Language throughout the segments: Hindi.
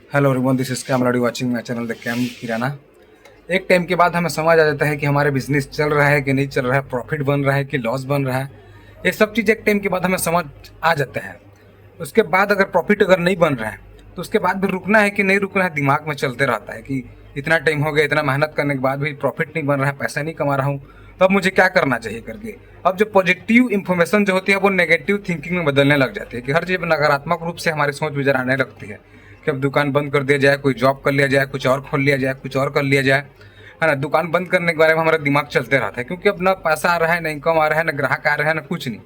Hello everyone, this is Cam already watching my channel the Cam kirana. एक टाइम के बाद हमें समझ आ जाता है कि हमारे बिजनेस चल रहा है कि नहीं चल रहा है, प्रॉफिट बन रहा है कि लॉस बन रहा है। ये सब चीज़ एक टाइम के बाद हमें समझ आ जाता है। उसके बाद अगर प्रॉफिट अगर नहीं बन रहा है तो उसके बाद भी रुकना है कि नहीं रुकना है, दिमाग में चलते रहता है कि इतना टाइम हो गया, इतना मेहनत करने के बाद भी प्रॉफिट नहीं बन रहा है, पैसा नहीं कमा रहा हूँ, तो अब मुझे क्या करना चाहिए करके। अब जो पॉजिटिव इन्फॉर्मेशन जो होती है वो नेगेटिव थिंकिंग में बदलने लग जाती है कि हर चीज़ नकारात्मक रूप से हमारी सोच विचार आने लगती है कि अब दुकान बंद कर दिया जाए, कोई जॉब कर लिया जाए, कुछ और खोल लिया जाए, कुछ और कर लिया जाए, है ना। दुकान बंद करने के बारे में हमारा दिमाग चलते रहता है क्योंकि अब ना पैसा आ रहा है, ना इनकम आ रहा है, ना ग्राहक आ रहा है, ना कुछ नहीं।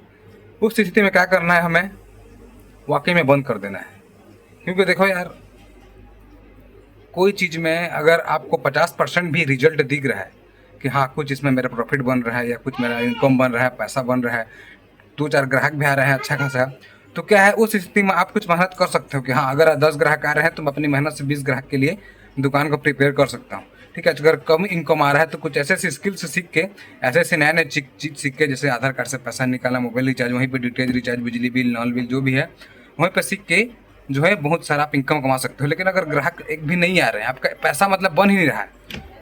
उस स्थिति में क्या करना है, हमें वाकई में बंद कर देना है। क्योंकि देखो यार, कोई चीज़ में अगर आपको 50% भी रिजल्ट दिख रहा है कि हाँ कुछ इसमें मेरा प्रॉफिट बन रहा है या कुछ मेरा इनकम बन रहा है, पैसा बन रहा है, दो चार ग्राहक भी आ रहे हैं अच्छा खासा, तो क्या है उस स्थिति में आप कुछ मेहनत कर सकते हो कि हाँ अगर 10 ग्राहक आ रहे हैं तो मैं अपनी मेहनत से 20 ग्राहक के लिए दुकान को प्रिपेयर कर सकता हूँ। ठीक है, अगर कम इनकम आ रहा है तो कुछ ऐसे ऐसे स्किल्स सीख के, ऐसे ऐसे नए नए चीज सीख के, जैसे आधार कार्ड से पैसा निकालना, मोबाइल रिचार्ज, वहीं पे डीटीएच रिचार्ज, बिजली बिल, नल बिल, जो भी है वहीं पे सीख के जो है बहुत सारा आप इनकम कमा सकते हो। लेकिन अगर ग्राहक एक भी नहीं आ रहे हैं, आपका पैसा मतलब बन ही नहीं रहा है,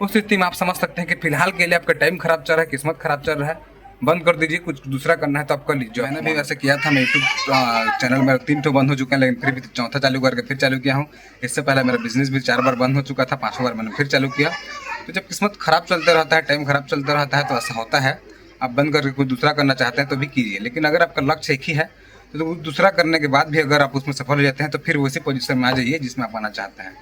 उस स्थिति में आप समझ सकते हैं कि फिलहाल के लिए आपका टाइम खराब चल रहा है, किस्मत खराब चल रहा है, बंद कर दीजिए। कुछ दूसरा करना है तो आप कर लीजिए। जो मैंने भी वैसे किया था, मैं यूट्यूब चैनल मेरा 3 ठो बंद हो चुका है, लेकिन फिर भी चौथा चालू करके फिर चालू किया हूँ। इससे पहले मेरा बिजनेस भी 4 बार बंद हो चुका था, 5 बार मैंने फिर चालू किया। तो जब किस्मत खराब चलता रहता है, टाइम खराब चलता रहता है, तो ऐसा होता है। आप बंद करके कुछ दूसरा करना चाहते हैं तो भी कीजिए, लेकिन अगर आपका लक्ष्य एक ही है तो कुछ दूसरा करने के बाद भी अगर आप उसमें सफल हो जाते हैं तो फिर उसी पोजीशन में आ जाइए जिसमें आप आना चाहते हैं।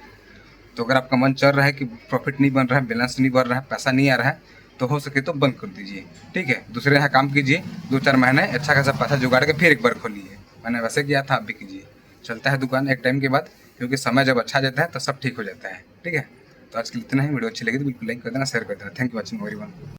तो अगर आपका मन चल रहा है कि प्रॉफिट नहीं बन रहा है, बैलेंस नहीं बन रहा है, पैसा नहीं आ रहा है, तो हो सके तो बंद कर दीजिए। ठीक है, दूसरे यहाँ काम कीजिए, 2-4 महीने अच्छा खासा पैसा जुगाड़ के फिर एक बार खोलिए। मैंने वैसे किया था, आप भी कीजिए। चलता है दुकान एक टाइम के बाद, क्योंकि समय जब अच्छा जाता है तो सब ठीक हो जाता है। ठीक है, तो आज के लिए इतना ही। वीडियो अच्छी लगी तो बिल्कुल लाइक कर देना, शेयर कर देना। Thank you watching everyone.